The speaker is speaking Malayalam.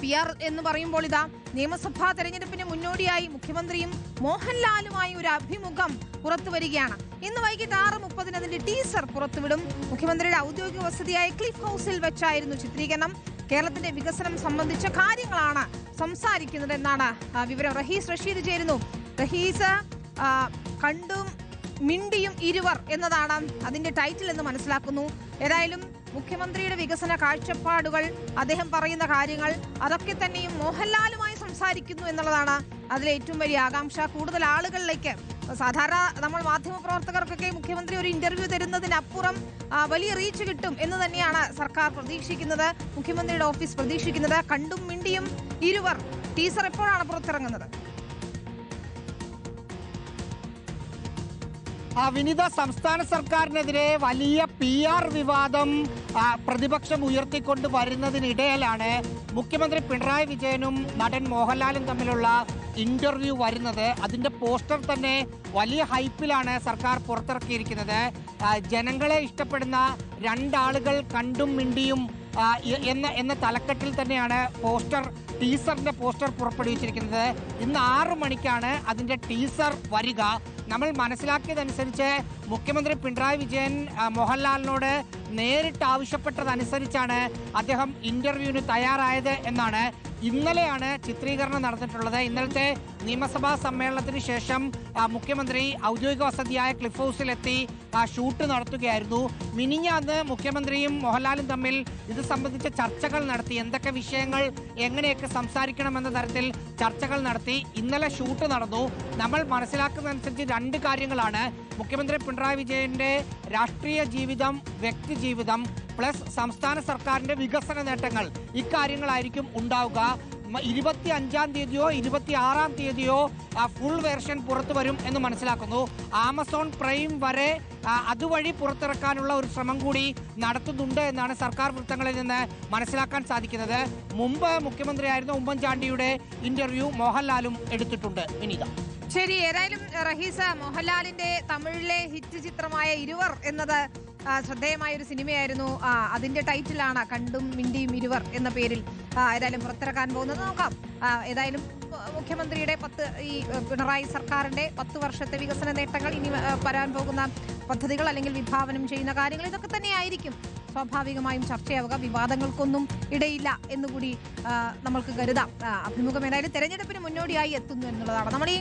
PR എന്ന് പറയുമ്പോൾ ഇതാ നിയമസഭാ തെരഞ്ഞെടുപ്പിന് മുന്നോടിയായി മുഖ്യമന്ത്രിയും മോഹൻലാലുമായി ഒരു അഭിമുഖം പുറത്തു വരികയാണ്. ഇന്ന് വൈകിട്ട് 6:30 അതിന്റെ ടീസർ പുറത്തുവിടും. മുഖ്യമന്ത്രിയുടെ ഔദ്യോഗിക വസതിയായ ക്ലിഫ് ഹൗസിൽ വെച്ചായിരുന്നു ചിത്രീകരണം. കേരളത്തിന്റെ വികസനം സംബന്ധിച്ച കാര്യങ്ങളാണ് സംസാരിക്കുന്നത് എന്നാണ് വിവരം. റഹീസ് റഷീദ് ചേരുന്നു. റഹീസ്, കണ്ടും മിണ്ടിയും ഇരുവർ എന്നതാണ് അതിന്റെ ടൈറ്റിൽ എന്ന് മനസ്സിലാക്കുന്നു. ഏതായാലും മുഖ്യമന്ത്രിയുടെ വികസന കാഴ്ചപ്പാടുകൾ, അദ്ദേഹം പറയുന്ന കാര്യങ്ങൾ, അതൊക്കെ തന്നെയും മോഹൻലാലുമായി സംസാരിക്കുന്നു എന്നുള്ളതാണ് അതിലെ ഏറ്റവും വലിയ ആകാംക്ഷ. കൂടുതൽ ആളുകളിലേക്ക്, സാധാരണ നമ്മൾ മാധ്യമപ്രവർത്തകർക്കൊക്കെ മുഖ്യമന്ത്രി ഒരു ഇന്റർവ്യൂ തരുന്നതിനപ്പുറം വലിയ റീച്ച് കിട്ടും എന്ന് തന്നെയാണ് സർക്കാർ പ്രതീക്ഷിക്കുന്നത്, മുഖ്യമന്ത്രിയുടെ ഓഫീസ് പ്രതീക്ഷിക്കുന്നത്. കണ്ടും മിണ്ടിയും ഇരുവർ ടീസർ എപ്പോഴാണ് പുറത്തിറങ്ങുന്നത്? വിനിത, സംസ്ഥാന സർക്കാരിനെതിരെ വലിയ PR വിവാദം പ്രതിപക്ഷം ഉയർത്തിക്കൊണ്ട് വരുന്നതിനിടയിലാണ് മുഖ്യമന്ത്രി പിണറായി വിജയനും നടൻ മോഹൻലാലും തമ്മിലുള്ള ഇന്റർവ്യൂ വരുന്നത്. അതിന്റെ പോസ്റ്റർ തന്നെ വലിയ ഹൈപ്പിലാണ് സർക്കാർ പുറത്തിറക്കിയിരിക്കുന്നത്. ജനങ്ങളെ ഇഷ്ടപ്പെടുന്ന രണ്ടാളുകൾ കണ്ടും മിണ്ടിയും എന്ന തലക്കെട്ടിൽ തന്നെയാണ് ടീസറിന്റെ പോസ്റ്റർ പുറപ്പെടുവിച്ചിരിക്കുന്നത്. ഇന്ന് 6 മണിക്കാണ് അതിന്റെ ടീസർ വരിക. നമ്മൾ മനസ്സിലാക്കിയതനുസരിച്ച് മുഖ്യമന്ത്രി പിണറായി വിജയൻ മോഹൻലാലിനോട് നേരിട്ട് ആവശ്യപ്പെട്ടതനുസരിച്ചാണ് അദ്ദേഹം ഇന്റർവ്യൂവിന് തയ്യാറായത് എന്നാണ്. ഇന്നലെയാണ് ചിത്രീകരണം നടന്നിട്ടുള്ളത്. ഇന്നലത്തെ നിയമസഭാ സമ്മേളനത്തിന് ശേഷം മുഖ്യമന്ത്രി ഔദ്യോഗിക വസതിയായ ക്ലിഫ് ഹൗസിലെത്തി ഷൂട്ട് നടത്തുകയായിരുന്നു. മിനിഞ്ഞാന്ന് മുഖ്യമന്ത്രിയും മോഹൻലാലും തമ്മിൽ ഇത് സംബന്ധിച്ച ചർച്ചകൾ നടത്തി. എന്തൊക്കെ വിഷയങ്ങൾ എങ്ങനെയൊക്കെ സംസാരിക്കണമെന്ന തരത്തിൽ ചർച്ചകൾ നടത്തി. ഇന്നലെ ഷൂട്ട് നടന്നു. നമ്മൾ മനസ്സിലാക്കുന്നതനുസരിച്ച് 2 കാര്യങ്ങളാണ്. മുഖ്യമന്ത്രി പിണറായി വിജയന്റെ രാഷ്ട്രീയ ജീവിതം, വ്യക്തി ജീവിതം പ്ലസ് സംസ്ഥാന സർക്കാരിന്റെ വികസന നേട്ടങ്ങൾ, ഇക്കാര്യങ്ങളായിരിക്കും ഉണ്ടാവുക. 25-ാം തീയതിയോ 26-ാം തീയതിയോ ഫുൾ വേർഷൻ പുറത്തു വരും എന്ന് മനസ്സിലാക്കുന്നു. ആമസോൺ പ്രൈം വരെ അതുവഴി പുറത്തിറക്കാനുള്ള ഒരു ശ്രമം കൂടി നടത്തുന്നുണ്ട് എന്നാണ് സർക്കാർ വൃത്തങ്ങളിൽ നിന്ന് മനസ്സിലാക്കാൻ സാധിക്കുന്നത്. മുമ്പ് മുഖ്യമന്ത്രിയായിരുന്ന ഉമ്മൻചാണ്ടിയുടെ ഇന്റർവ്യൂ മോഹൻലാലും എടുത്തിട്ടുണ്ട്. വിനീത, ശരി. ഏതായാലും റഹീസ, മോഹൻലാലിന്റെ തമിഴിലെ ഹിറ്റ് ചിത്രമായ ഇരുവർ എന്നത് ശ്രദ്ധേയമായ ഒരു സിനിമയായിരുന്നു. അതിന്റെ ടൈറ്റിലാണ് കണ്ടും മിണ്ടിയും ഇരുവർ എന്ന പേരിൽ ഏതായാലും പുറത്തിറക്കാൻ പോകുന്നത്. നോക്കാം. ഏതായാലും മുഖ്യമന്ത്രിയുടെ പിണറായി സർക്കാരിന്റെ 10 വർഷത്തെ വികസന നേട്ടങ്ങൾ, ഇനി വരാൻ പോകുന്ന പദ്ധതികൾ അല്ലെങ്കിൽ വിഭാവനം ചെയ്യുന്ന കാര്യങ്ങൾ, ഇതൊക്കെ തന്നെയായിരിക്കും സ്വാഭാവികമായും ചർച്ചയാവുക. വിവാദങ്ങൾക്കൊന്നും ഇടയില്ല എന്നുകൂടി നമ്മൾക്ക് കരുതാം. അഭിമുഖം ഏതായാലും തെരഞ്ഞെടുപ്പിന് മുന്നോടിയായി എത്തുന്നു എന്നുള്ളതാണ്. നമ്മൾ